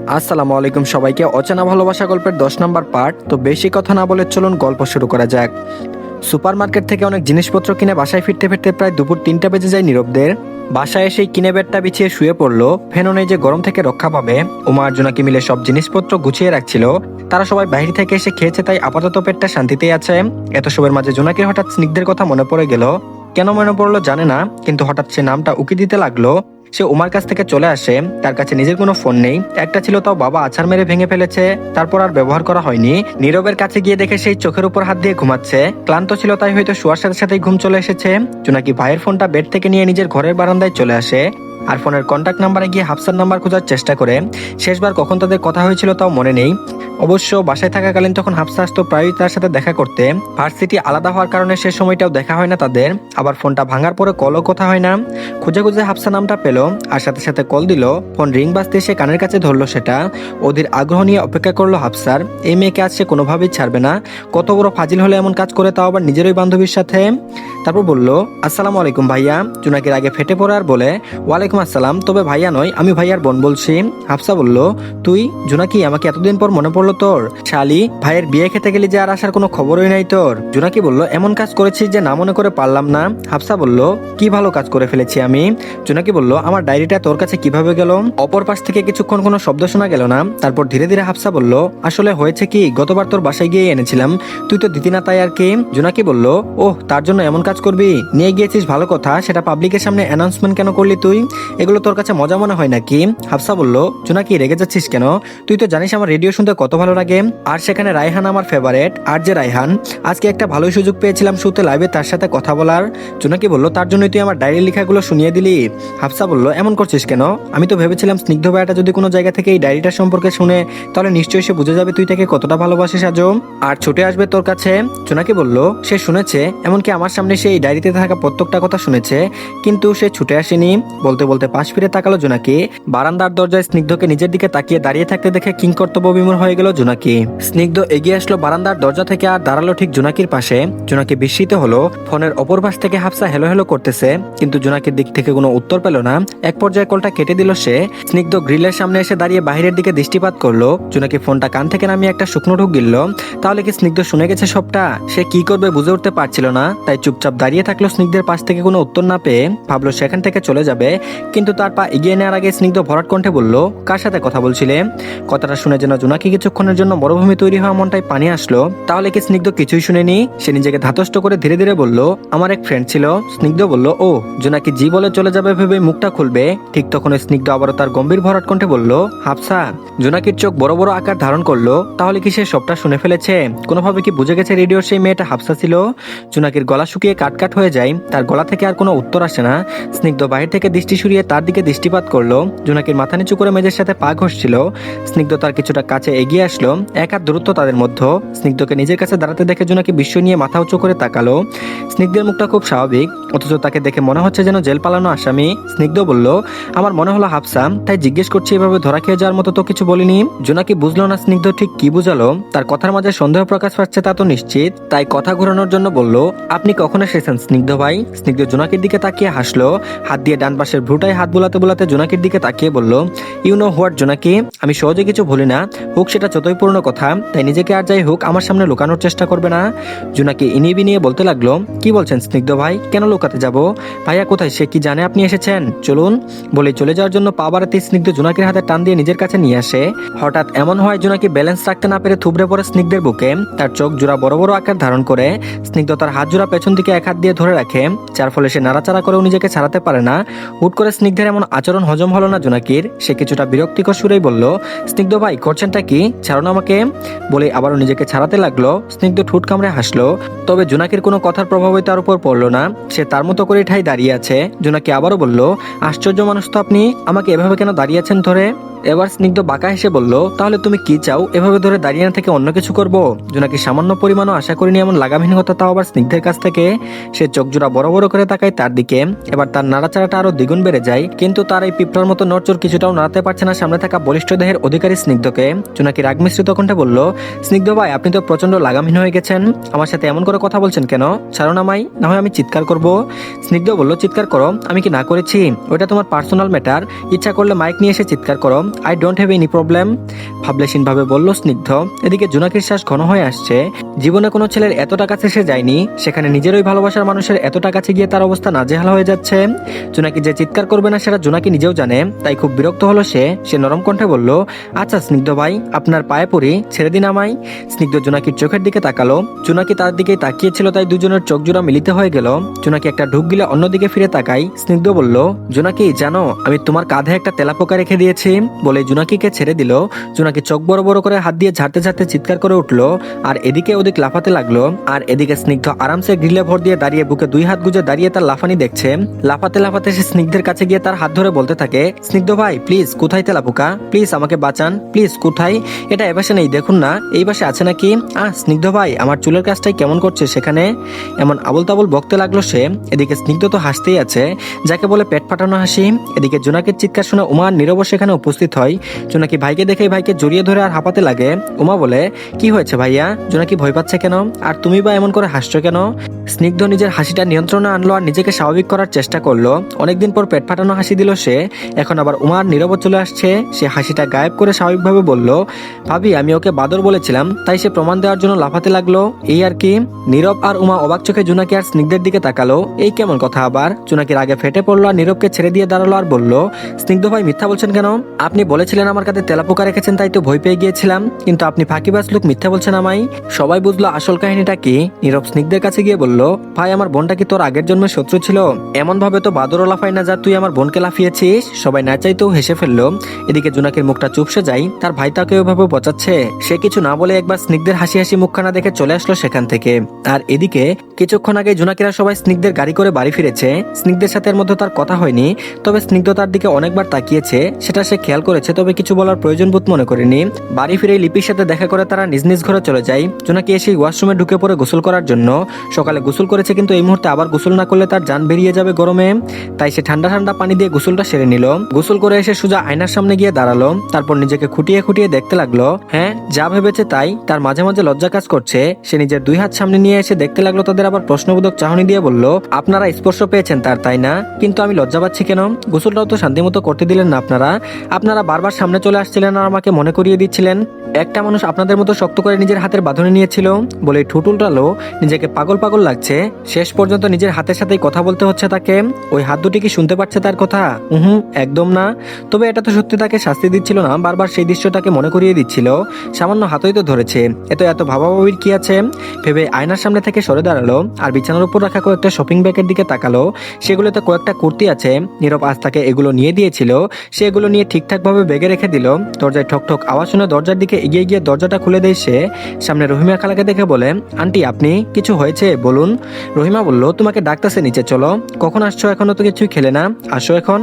আসসালামু আলাইকুম সবাইকে। অচেনা ভালোবাসা গল্পের 10 নম্বর পার্ট। তো বেশি কথা না বলে চলুন গল্প শুরু করা যাক। সুপারমার্কেট থেকে অনেক জিনিসপত্র কিনে বাসায় ফিরতে ফিরতে প্রায় দুপুর 3টা বেজে যায় নীরবদের। বাসায় এসেই কিনে বেডটা বিছিয়ে শুয়ে পড়লো। ফ্যানও নেই যে গরম থেকে রক্ষা পাবে। উমা আর জোনাকি মিলে সব জিনিসপত্র গুছিয়ে রাখছিল। তারা সবাই বাইরে থেকে এসে খেয়েছে, তাই আপাতত পেটটা শান্তিতেই আছে। এত সবের মাঝে জোনাকির হঠাৎ স্নিগ্ধের কথা মনে পড়ে গেল। কেন মনে পড়লো জানে না, কিন্তু হঠাৎ সে নামটা উকি দিতে লাগলো। সে উমার কাছ থেকে চলে আসে। তার কাছে নিজের কোনো ফোন নেই, একটা ছিল তাও বাবা আছাড় মেরে ভেঙে ফেলেছে, তারপর আর ব্যবহার করা হয়নি। নীরবের কাছে গিয়ে দেখে সেই চোখের উপর হাত দিয়ে ঘুমাচ্ছে। ক্লান্ত ছিল তাই হয়তো শোয়ার সাথে সাথেই ঘুম চলে এসেছে। জোনাকি ভাইয়ের ফোনটা বেড থেকে নিয়ে নিজের ঘরের বারান্দায় চলে আসে আর ফোনের কন্ট্যাক্ট নাম্বারে গিয়ে হাফসার নাম্বার খোঁজার চেষ্টা করে। শেষবার কখন তাদের কথা হয়েছিল তাও মনে নেই। অবশ্য বাসায় থাকাকালীন তখন হাফসা আসতো প্রায়ই তার সাথে দেখা করতে। ভার্সিটি আলাদা হওয়ার কারণে সে সময়টাও দেখা হয় না তাদের। আবার ফোনটা ভাঙার পরে কলও কথা হয় না। খুঁজে খুঁজে হাফসা নামটা পেল আর সাথে সাথে কল দিল। ফোন রিং বাজতে সে কানের কাছে ধরলো সেটা। ওদের আগ্রহ নিয়ে অপেক্ষা করলো হাফসার। এই মেয়েকে আজ সে কোনোভাবেই ছাড়বে না। কত বড় ফাজিল হলে এমন কাজ করে, তাও আবার নিজেরই বান্ধবীর সাথে। তারপর বলল, আসসালামু আলাইকুম ভাইয়া। জোনাকির আগে ফেটে পড়ে আর বলে, ওয়ালাইকুম আসসালাম, তবে ভাইয়া নয়, আমি ভাইয়ার বোন বলছি। হাফসা বলল, তুই? জোনাকি, আমাকে এতদিন পর মনে পড়লো তোর? শালি, ভাইয়ের বিয়ে খেতে গেলি যে আর আসার কোনো খবরই নাই তোর। জোনাকি বলল, এমন কাজ করেছিস যে না মনে করে পারলাম না। হাফসা বলল, কি ভালো কাজ করে ফেলেছি আমি? জোনাকি বলল, আমার ডায়েরিটা তোর কাছে কিভাবে গেল? অপর পাশ থেকে কিছুক্ষণ কোনো শব্দ শোনা গেল না। তারপর ধীরে ধীরে হাফসা বলল, আসলে হয়েছে কি, গতবার তোর বাসায় গিয়ে এনেছিলাম, তুই তো দিতি না, তাই আর কি। জোনাকি বলল, ওহ, তার জন্য এমন কাজ করবি? নিয়ে গিয়েছিস ভালো কথা, সেটা পাবলিকের সামনে অ্যানাউন্সমেন্ট কেন করলি তুই? এগুলো তোর কাছে মজা মনে হয় নাকি? হাফসা বলল, জোনাকি রেগে যাচ্ছিস কেন? তুই তো জানিস আমার রেডিও শুনতে কত ভালো লাগে। আর সেখানে রায়হান আমার ফেভারেট। আর যে রায়হান, আজকে একটা ভালোই সুযোগ পেয়েছিলাম শুতে লাইভে তার সাথে কথা বলার। জোনাকি বলল, তার জন্যই তুই আমার ডায়েরি লেখাগুলো শুনিয়ে দিলি? হাফসা বলল, এমন করছিস কেন? আমি তো ভেবেছিলাম স্নিগ্ধ ভাইটা যদি কোনো জায়গা থেকে এই ডায়েরিটা সম্পর্কে শুনে, তাহলে নিশ্চয়ই সে বুঝে যাবে তুই তাকে কতটা ভালোবাসিস আজও, আর ছুটে আসবে তোর কাছে। জোনাকি বলল, সে শুনেছে, এমনকি আমার সামনে সে এই ডায়েরিতে থাকা প্রত্যেকটা কথা শুনেছে, কিন্তু সে ছুটে আসেনি। বলতে বলতে পাশ ফিরে তাকালো জোনাকি। বারান্দার দরজায় স্নিগ্ধকে নিজের দিকে তাকিয়ে দাঁড়িয়ে থাকতে দেখে কিংকর্তব্য বিমূঢ় হয়ে গেল জোনাকি। স্নিগ্ধ এগিয়ে আসলো বারান্দার দরজা থেকে আর দাঁড়ালো ঠিক জোনাকির পাশে। জোনাকি বিস্মিত হলো। ফোনের অপর পাশ থেকে হাফসা হেলো হেলো করতেছে, কিন্তু জোনাকির দিক থেকে কোনো উত্তর পেল না। এক পর্যায়ে কলটা কেটে দিল সে। স্নিগ্ধ গ্রিলের সামনে এসে দাঁড়িয়ে বাইরের দিকে দৃষ্টিপাত করলো। জোনাকি ফোনটা কান থেকে নামিয়ে একটা শুকনো ঢুক গিলল। তাহলে কি স্নিগ্ধ শুনে গেছে সবটা? সে কি করবে বুঝে উঠতে পারছিল না, তাই চুপচাপ দাঁড়িয়ে থাকলো। স্নিগ্ধের পাশ থেকে কোনো উত্তর না পেয়ে ভাবলো সেখান থেকে চলে যাবে, কিন্তু তার পা এগিয়ে নেওয়ার আগে স্নিগ্ধ ভরাট কণ্ঠে বলল, কার সাথে কথা বলছিলে? কথাটা শুনে যেন জোনাকি কিছুক্ষণের জন্য মরুভূমি তৈরি হওয়া মনটায় পানি আসলো। তাহলে কি স্নিগ্ধ কিছুই শুনেনি? সে নিজেকে ধাতস্থ করে ধীরে ধীরে বলল, আমার এক ফ্রেন্ড ছিল। স্নিগ্ধ বলল, ও। জোনাকি জি বলে চলে যাবে ভেবে মুখটা খুলবে, ঠিক তখন স্নিগ্ধ আবারও তার গম্ভীর ভরাট কণ্ঠে বলল, হাফসা। জোনাকির চোখ বড় বড় আকার ধারণ করলো। তাহলে কি সে সবটা শুনে ফেলেছে? কোনোভাবে কি বুঝে গেছে রেডিওর সেই মেয়েটা হাফসা ছিল? জোনাকির গলা শুকিয়ে কাটকাট হয়ে যায়। তার গলা থেকে আর কোনো উত্তর আসে না। স্নিগ্ধ বাহির থেকে দৃষ্টি সরিয়ে তার দিকে দৃষ্টিপাত করলো। জোনাকির মাথা নিচু করে মেজের সাথে পা ঘষছিল। স্নিগ্ধ তার কিছুটা কাছে এগিয়ে আসলো। এক হাত দূরত্ব তাদের মধ্যে। স্নিগ্ধকে নিজের কাছে দাঁড়াতে দেখে জোনাকি বিস্ময় নিয়ে মাথা উঁচু করে তাকালো। স্নিগ্ধের মুখটা খুব স্বাভাবিক, অথচ তাকে দেখে মনে হচ্ছে যেন জেল পালানো আসামি। স্নিগ্ধ বলল, আমার মনে হলো হাফসা, তাই জিজ্ঞেস করছি, এভাবে ধরা খেয়ে যাওয়ার মতো তো কিছু বলিনি। জোনাকি বুঝলো না স্নিগ্ধ ঠিক কি বুঝালো। তার কথার মাঝে সন্দেহ প্রকাশ পাচ্ছে তা তো নিশ্চিত, তাই কথা ঘোরানোর জন্য বলল, আপনি কখন এসেছেন স্নিগ্ধ ভাই? স্নিগ্ধ জোনাকির দিকে তাকিয়ে হাসলো। হাত দিয়ে ডান পাশের ভ্রুটায় হাত বুলাতে বুলাতে জোনাকির দিকে তাকিয়ে বলল, ইউ নো হোয়াট জোনাকি, আমি সহজে কিছু ভুলি না, হোক সেটা যতই পুরনো কথা, তাই নিজেকে আর যাই হোক আমার সামনে লুকানোর চেষ্টা করবে না। জোনাকি ইনিয়ে বিনিয়ে বলতে লাগলো, কি বলছেন স্নিগ্ধ ভাই, কেন লুকাতে যাব? ভাইয়া কোথায়, সে কি জানে আপনি এসেছেন? চলুন। বলে চলে যাওয়ার জন্য পা বাড়াতে স্নিগ্ধ জোনাকির হাতে টান দিয়ে নিজের কাছে নিয়ে আসে। হঠাৎ এমন হয় জোনাকি ব্যালেন্স রাখতে না পেরে থুবড়ে পড়ে স্নিগ্ধের বুকে। তার চোখ জোড়া বড় বড় আকার ধারণ করে। স্নিগ্ধ তার হাত জোড়া পেছন দিকে এক হাত দিয়ে ধরে রাখে, যার ফলে সে নাড়াচাড়া করেও নিজেকে ছাড়াতে পারে না। হুট করে স্নিগ্ধের এমন আচরণ হজম হলো না জোনাকির। সে কিছুটা বিরক্তিকর সুরেই বলল, স্নিগ্ধ ভাই করছেনটা কি, ছাড়ুন আমাকে। বলে আবারও নিজেকে ছাড়াতে লাগলো। স্নিগ্ধ ঠোঁট কামড়ে হাসলো। তবে জোনাকির কোনো কথার প্রভাবই তার উপর পড়লো না। সে তার মতো করে ঠাই দাঁড়িয়ে আছে। জোনাকি আবারও বলল, আশ্চর্য মানুষ তো আপনি, আমাকে এভাবে কেন দাঁড়িয়ে আছেন ধরে? এবার স্নিগ্ধ বাঁকা হেসে বলল, তাহলে তুমি কি চাও, এভাবে ধরে দাঁড়িয়ে না থেকে অন্য কিছু করব? জোনাকি সামান্য পরিমাণও আশা করিনি এমন লাগামহীনতা, তাও আবার স্নিগ্ধের কাছ থেকে। সে চোখ জোড়া বড় বড় করে তাকায় তার দিকে। এবার তার নাড়াচাড়াটা আরো দ্বিগুণ বেড়ে যায়, কিন্তু তার এই পিঁপড়ার মতো নড়চড় কিছুটাও নাড়াতে পারছে না সামনে থাকা বলিষ্ঠ দেহের অধিকারী স্নিগ্ধকে। জোনাকি রাগ মিশ্রিত কণ্ঠে বলল, স্নিগ্ধ ভাই আপনি তো প্রচন্ড লাগামহীন হয়ে গেছেন, আমার সাথে এমন করে কথা বলছেন কেন? ছাড়ুন আমায়, না হয় আমি চিৎকার করব। স্নিগ্ধ বলল, চিৎকার করো, আমি কি না করেছি? ওটা তোমার পার্সোনাল ম্যাটার, ইচ্ছা করলে মাইক নিয়ে এসে চিৎকার করো, I don't have any problem, ভাবলেশীনভাবে বলল স্নিগ্ধ। এদিকে জোনাকির শ্বাস ঘন হয়ে আসছে। জীবনে কোনো ছেলের এতটা কাছে সে যায়নি, সেখানে নিজেরই ভালোবাসার মানুষের এতটা কাছে গিয়ে তার অবস্থা নাজেহাল হয়ে যাচ্ছে। জোনাকি যে চিৎকার করবে না সেটা জোনাকি নিজেও জানে, তাই খুব বিরক্ত হলো সে নরম কণ্ঠে বলল, আচ্ছা স্নিগ্ধ ভাই, আপনার পায়ে পড়ি, ছেড়ে দিন আমায়। স্নিগ্ধ জোনাকির চোখের দিকে তাকালো। জোনাকি তার দিকেই তাকিয়েছিল, তাই দুজনের চোখ জোড়া মিলিত হয়ে গেল। জোনাকি একটা ঢুক গিলে অন্যদিকে ফিরে তাকাই। স্নিগ্ধ বলল, জোনাকি জানো আমি তোমার কাঁধে একটা তেলাপোকা রেখে দিয়েছি, বলে জোনাকিকে ছেড়ে দিল। জোনাকি চোখ বড় বড় করে হাত দিয়ে ঝাড়তে ঝাড়তে চিৎকার করে উঠলো, আর এদিকে ওদিক লাফাতে লাগলো। আর এদিকে স্নিগ্ধ আরামসে গ্রিলে ভর দিয়ে দাঁড়িয়ে বুকে দুই হাত গুজে দাঁড়িয়ে তার লাফানি দেখছে। লাফাতে লাফাতে সে স্নিগ্ধের কাছে গিয়ে তার হাত ধরে বলতে থাকে, স্নিগ্ধ ভাই প্লিজ, কোথায় তেলাপোকা, প্লিজ আমাকে বাঁচান, প্লিজ কোথায়, এটা এবাসে নেই, দেখুন না এই বাসে আছে নাকি। স্নিগ্ধ ভাই আমার চুলের কাজটাই কেমন করছে সেখানে, এমন আবল তাবল বকতে লাগলো সে। এদিকে স্নিগ্ধ তো হাসতেই আছে, যাকে বলে পেট ফাটানো হাসি। এদিকে জোনাকির চিৎকার শুনে উমা আর নীরব সেখানে উপস্থিত হয়। জোনাকি ভাইকে দেখে ভাইকে জড়িয়ে ধরে আর হাঁপাতে লাগে। উমা বলে, কি হয়েছে ভাইয়া, জোনাকি ভয় পাচ্ছে কেন, আর তুমি বা এমন করে হাসছো কেন। স্নিগ্ধ নিজের হাসিটা নিয়ন্ত্রণে আনলো আর নিজেকে স্বাভাবিক করার চেষ্টা করলো। অনেকদিন পর পেট ফাটানো হাসি দিল সে। এখন আবার উমার নীরব চলে আসছে। সে হাসিটা গায়েব করে স্বাভাবিকভাবে বলল, ভাবি আমি ওকে বাদর বলেছিলাম, তাই সে প্রমাণ দেওয়ার জন্য লাফাতে লাগলো, এই আর কি। নীরব আর উমা অবাক চোখে জোনাকি আর স্নিগ্ধের দিকে তাকালো। এই কেমন কথা আবার। জোনাকির আগে ফেটে পড়লো আর নীরবকে ছেড়ে দিয়ে দাঁড়ালো আর বলল, স্নিগ্ধ ভাই মিথ্যা বলছেন কেন, আপনি বলেছিলেন আমার কাছে তেলাপোকা রেখেছেন, তাই তো ভয় পেয়ে গিয়েছিলাম, কিন্তু আপনি ফাঁকিবাজ লোক, মিথ্যা বলছেন আমায়। সবাই বুঝলো আসল কাহিনীটা কি। নীরব স্নিগ্ধের কাছে গিয়ে বলল, ভাই আমার বোনটা কি তোর আগের জন্মের শত্রু ছিল, এমন ভাবে তো বাদরও লাফাই না যা তুই আমার বোনকে লাফিয়েছিস। সবাই না চাইতেও হেসে ফেললো। এদিকে জোনাকির মুখটা চুপসে যায়, তার ভাই তাকে ওইভাবে বচাচ্ছে। সে কিছু না বলে একবার স্নিগ্ধের হাসি হাসি মুখখানা দেখে চলে আসলো সেখান থেকে। আর এদিকে কিছুক্ষণ আগে জোনাকিরা সবাই স্নিগ্ধের গাড়ি করে বাড়ি ফিরেছে। স্নিগ্ধের সাথে এর মধ্যে তার কথা হয়নি, তবে স্নিগ্ধ তার দিকে অনেকবার তাকিয়েছে, সেটা সে খেয়াল করেছে, তবে কিছু বলার প্রয়োজন বোধ মনে করেনি। বাড়ি ফিরে লিপির সাথে দেখা করে তারা নিজ নিজ ঘরে চলে যায়। জোনাকি এসে ওয়াশরুমে ঢুকে পড়ে গোসল করার জন্য। সকালে গোসল করেছে, কিন্তু এই মুহূর্তে আবার গোসল না করলে তার জান বেরিয়ে যাবে গরমে, তাই সে ঠান্ডা ঠান্ডা পানি দিয়ে গোসলটা সেরে নিল। গোসল করে এসে সোজা আয়নার সামনে গিয়ে দাঁড়ালো। তারপর নিজেকে খুঁটিয়ে খুঁটিয়ে দেখতে লাগলো। হ্যাঁ, যা ভেবেছে তাই। তার মাঝে মাঝে লজ্জা কাজ করছে। সে নিজের দুই হাত সামনে নিয়ে এসে দেখতে লাগলো তাদের, আবার প্রশ্নবোধক চাহনি দিয়ে বলল, আপনারা স্পর্শ পেয়েছেন তার, তাই না, কিন্তু আমি লজ্জা পাচ্ছি কেন, গোসলটাও তো শান্তিমতো করতে দিলেন না আপনারা বারবার সামনে চলে আসছিলেন আর আমাকে মনে করিয়ে দিচ্ছিলেন একটা মানুষ আপনাদের মতো শক্ত করে নিজের হাতের বাঁধনে নিয়েছিল, বলে ঠোঁট উল্টালো। নিজেকে পাগল পাগল লাগছে। শেষ পর্যন্ত নিজের হাতের সাথেই কথা বলতে হচ্ছে তাকে। ওই হাত দুটি কি শুনতে পাচ্ছে তার কথা? একদম না। তবে এটা তো সত্যি তাকে শাস্তি দিচ্ছিল না, বারবার সেই দৃশ্যটাকে মনে করিয়ে দিচ্ছিল। সামান্য হাতই তো ধরেছে, এত ভাবাভাবির কি আছে ভেবে আয়নার সামনে থেকে সরে দাঁড়ালো আর বিছানার উপর রাখা কয়েকটা শপিং ব্যাগের দিকে তাকালো। সেগুলোতে কয়েকটা কুর্তি আছে। নীরব আজ তাকে এগুলো নিয়ে দিয়েছিল। সে এগুলো নিয়ে ঠিকঠাক ভাবে ব্যাগে রেখে দিল। দরজায় ঠক ঠক আওয়াজ শুনে দরজার দিকে এগিয়ে গিয়ে দরজাটা খুলে দেয় সে। সামনে রহিমা খালাকে দেখে বলে, আন্টি আপনি, কিছু হয়েছে বলুন। রহিমা বলল, তোমাকে ডাকতেছে, নিচে চলো। কখন আসছো, এখনো তো কিছুই খেলে না, আসো এখন,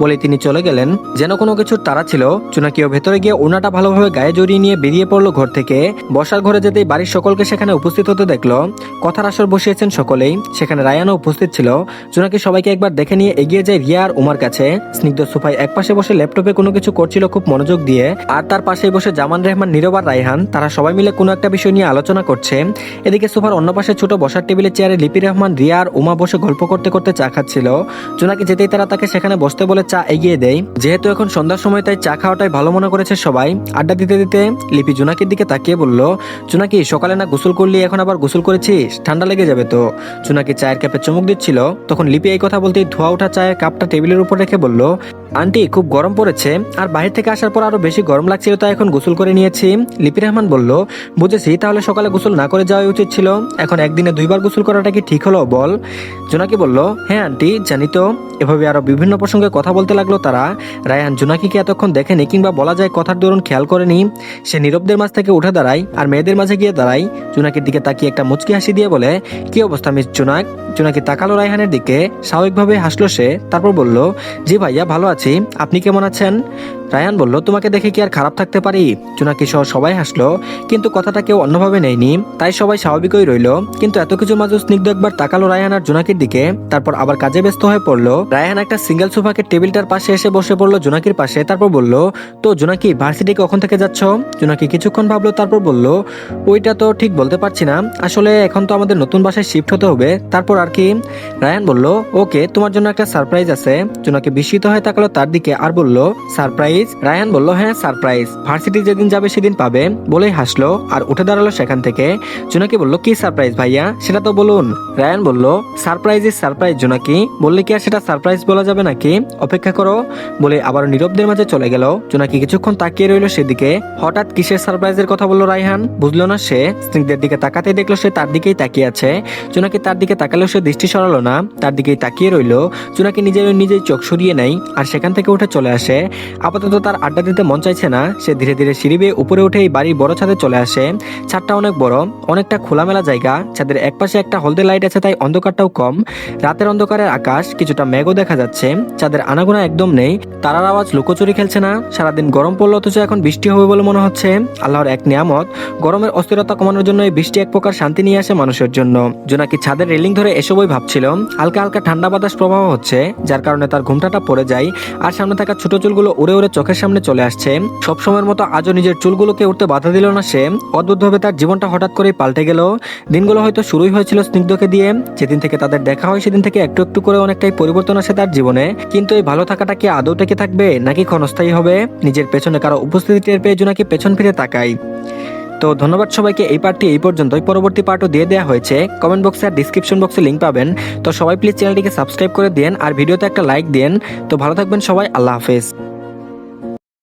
বলে তিনি চলে গেলেন। যেন কোনো কিছুর তাড়া ছিল। জোনাকিও ভেতরে গিয়ে ওনাটা ভালোভাবে গায়ে জড়িয়ে নিয়ে বেরিয়ে পড়লো ঘর থেকে। বসার ঘরে যেতেই বাড়ির সকলকে সেখানে উপস্থিত হতে দেখলো। কথার আসর বসিয়েছেন সকলেই, সেখানে রায়ানও উপস্থিত ছিল। জোনাকি সবাইকে একবার দেখে নিয়ে এগিয়ে যায় রিয়া আর উমার কাছে। স্নিগ্ধ সোফায় একপাশে বসে ল্যাপটপে কোনো কিছু করছিল খুব মনোযোগ দিয়ে, আর তার পাশেই বসে জামান রহমান, নীরব আর রায়হান, তারা সবাই মিলে কোনো একটা বিষয় নিয়ে আলোচনা করছে। এদিকে সোফার অন্য পাশে ছোট বসার টেবিলে চেয়ারে লিপি রহমান, রিয়া আর উমা বসে গল্প করতে করতে চা খাচ্ছিল। জোনাকি যেতেই তারা তাকে সেখানে বসতে বলে চা এগিয়ে দেয়। যেহেতু এখন সন্ধ্যার সময়, তাই চা খাওয়াটাই ভালো মনে করেছে সবাই। আড্ডা দিতে দিতে লিপি জোনাকির দিকে তাকিয়ে বলল, জোনাকি সকালে না গোসল করলি, এখন আবার গোসল করেছিস, ঠান্ডা লেগে যাবে তো। জোনাকি চায়ের কাপে চুমুক দিচ্ছিল, তখন লিপি এই কথা বলতেই ধোয়া ওঠা চায়ের কাপটা টেবিলের উপর রেখে বলল, আন্টি খুব গরম পড়েছে, আর বাইরে থেকে আসার পর আরো বেশি গরম লাগছিল, তাই এখন গোসল করে নিয়েছি। লিপি রহমান বলল, বুঝেছি, তাহলে সকালে গোসল না করে যাওয়া উচিত ছিল, এখন একদিনে দুইবার গোসল করাটা কি ঠিক হলো বল। জোনাকি বলল, হ্যাঁ আন্টি জানি তো। এভাবে আরো বিভিন্ন প্রসঙ্গে কথা বলতে লাগলো তারা। রায়হান জোনাকিকে এতক্ষণ দেখেনি, কিংবা বলা যায় কথার দরুন খেয়াল করেনি। সে নীরবদের মাঝ থেকে উঠে দাঁড়ায় আর মেয়েদের মাঝে গিয়ে দাঁড়ায়। জোনাকির দিকে তাকিয়ে একটা মুচকি হাসি দিয়ে বলে, কি অবস্থা মিস জোনাক। জোনাকি তাকালো রায়হানের দিকে, স্বাভাবিকভাবে হাসলো সে। তারপর বলল, জি ভাইয়া ভালো আছি, আপনি কেমন আছেন। রায়হান বলল, তোমাকে দেখে কি আর খারাপ থাকতে পারি। জোনাকি সহ সবাই হাসলো, কিন্তু কথাটা কেউ অন্যভাবে নেয়নি, তাই সবাই স্বাভাবিকই রইল। কিন্তু এত কিছুর মাঝে স্নিগ্ধ একবার তাকালো রায়হান আর জোনাকির দিকে, তারপর আবার কাজে ব্যস্ত হয়ে পড়লো। রায়হান একটা সিঙ্গেল সোফাকে টেবিলটার পাশে এসে বসে পড়লো জোনাকির পাশে, তারপর বলল, তো জোনাকি ভার্সিটি কখন থেকে যাচ্ছ? জোনাকি কিছুক্ষণ ভাবলো, তারপর বলল, ওইটা তো ঠিক বলতে পারছি না, আসলে এখন তো আমাদের নতুন বাসায় শিফট হতে হবে, তারপর আর কি। রায়হান বলল, ওকে, তোমার জন্য একটা সারপ্রাইজ আছে। জোনাকি বিস্মিত হয়ে তাকালো তার দিকে আর বলল, সারপ্রাইজ? রায়হান বলল, হ্যাঁ সারপ্রাইজ, ভার্সিটি যেদিন যাবে সেদিন পাবে, বলেই হাসলো আর উঠে দাঁড়ালো সেখান থেকে। জোনাকি বলল, কি সারপ্রাইজ ভাইয়া, সেটা তো বলুন। রায়হান বলল, সারপ্রাইজ ইজ সারপ্রাইজ জোনাকি, বললে কি আর সেটা সারপ্রাইজ বলা যাবে নাকি, অপেক্ষা করো, বলে আবার নীরবদের মাঝে চলে গেল। জোনাকি কিছুক্ষণ তাকিয়ে রইল সেদিকে। হঠাৎ কিসের সারপ্রাইজের কথা বললো রায়হান, বুঝলো না সে। স্নিগ্ধের দিকে তাকাতে দেখলো সে তার দিকেই তাকিয়ে আছে। জোনাকি তার দিকে তাকালেও সে দৃষ্টি সরালো না, তার দিকেই তাকিয়ে রইল। জোনাকি নিজেই চোখ সরিয়ে নেয় আর সেখান থেকে উঠে চলে আসে। আপাতত তার আড্ডা দিতে মন চাইছে না, সে ধীরে ধীরে সিঁড়ি বেয়ে উপরে উঠে এই বাড়ির বড় ছাদে চলে আসে। ছাদটা অনেক বড়, অনেকটা খোলামেলা জায়গা, ছাদের একপাশে একটা হলদে লাইট আছে, তাই অন্ধকারটাও কম। রাতের অন্ধকারের আকাশ, কিছুটা মেঘও দেখা যাচ্ছে, চাঁদের আনাগোনা একদম নেই, তারার আওয়াজ লুকোচুরি খেলছে না। সারাদিন গরম পড়লো, অথচ এখন বৃষ্টি হবে বলে মনে হচ্ছে। আল্লাহর এক নিয়ামত, গরমের অস্থিরতা কমানোর জন্য এই বৃষ্টি এক প্রকার শান্তি নিয়ে আসে মানুষের জন্য। জোনাকি ছাদের রেলিং ধরে এসবই ভাবছিল। হালকা হালকা ঠান্ডা বাতাস প্রবাহ হচ্ছে, যার কারণে তার ঘুমটাটা পড়ে যায় আর সামনে থাকা ছোট চুলগুলো উড়ে উড়ে চোখের সামনে চলে আসছে। সবসময়ের মতো আজও নিজের চুলগুলোকে উঠতে বাধা দিল না সে। অদ্ভুতভাবে তার জীবনটা হঠাৎ করেই পাল্টে গেল। দিনগুলো হয়তো শুরুই হয়েছিল স্নিগ্ধকে দিয়ে, যেদিন থেকে তাদের দেখা হয় সেদিন থেকে একটু একটু করে অনেকটাই পরিবর্তন আসে তার জীবনে। কিন্তু এই ভালো থাকাটা কি আদৌ টেকে থাকবে নাকি ক্ষণস্থায়ী হবে? নিজের পেছনে কারো উপস্থিতি টের পেয়ে জোনাকি পেছন ফিরে তাকায়। তো ধন্যবাদ সবাইকে, এই পার্টটি এই পর্যন্তই, পরবর্তী পার্টও দিয়ে দেওয়া হয়েছে। কমেন্ট বক্সে আর ডিসক্রিপশন বক্সে লিঙ্ক পাবেন। তো সবাই প্লিজ চ্যানেলটিকে সাবস্ক্রাইব করে দেন আর ভিডিওতে একটা লাইক দেন। তো ভালো থাকবেন সবাই, আল্লাহ হাফেজ।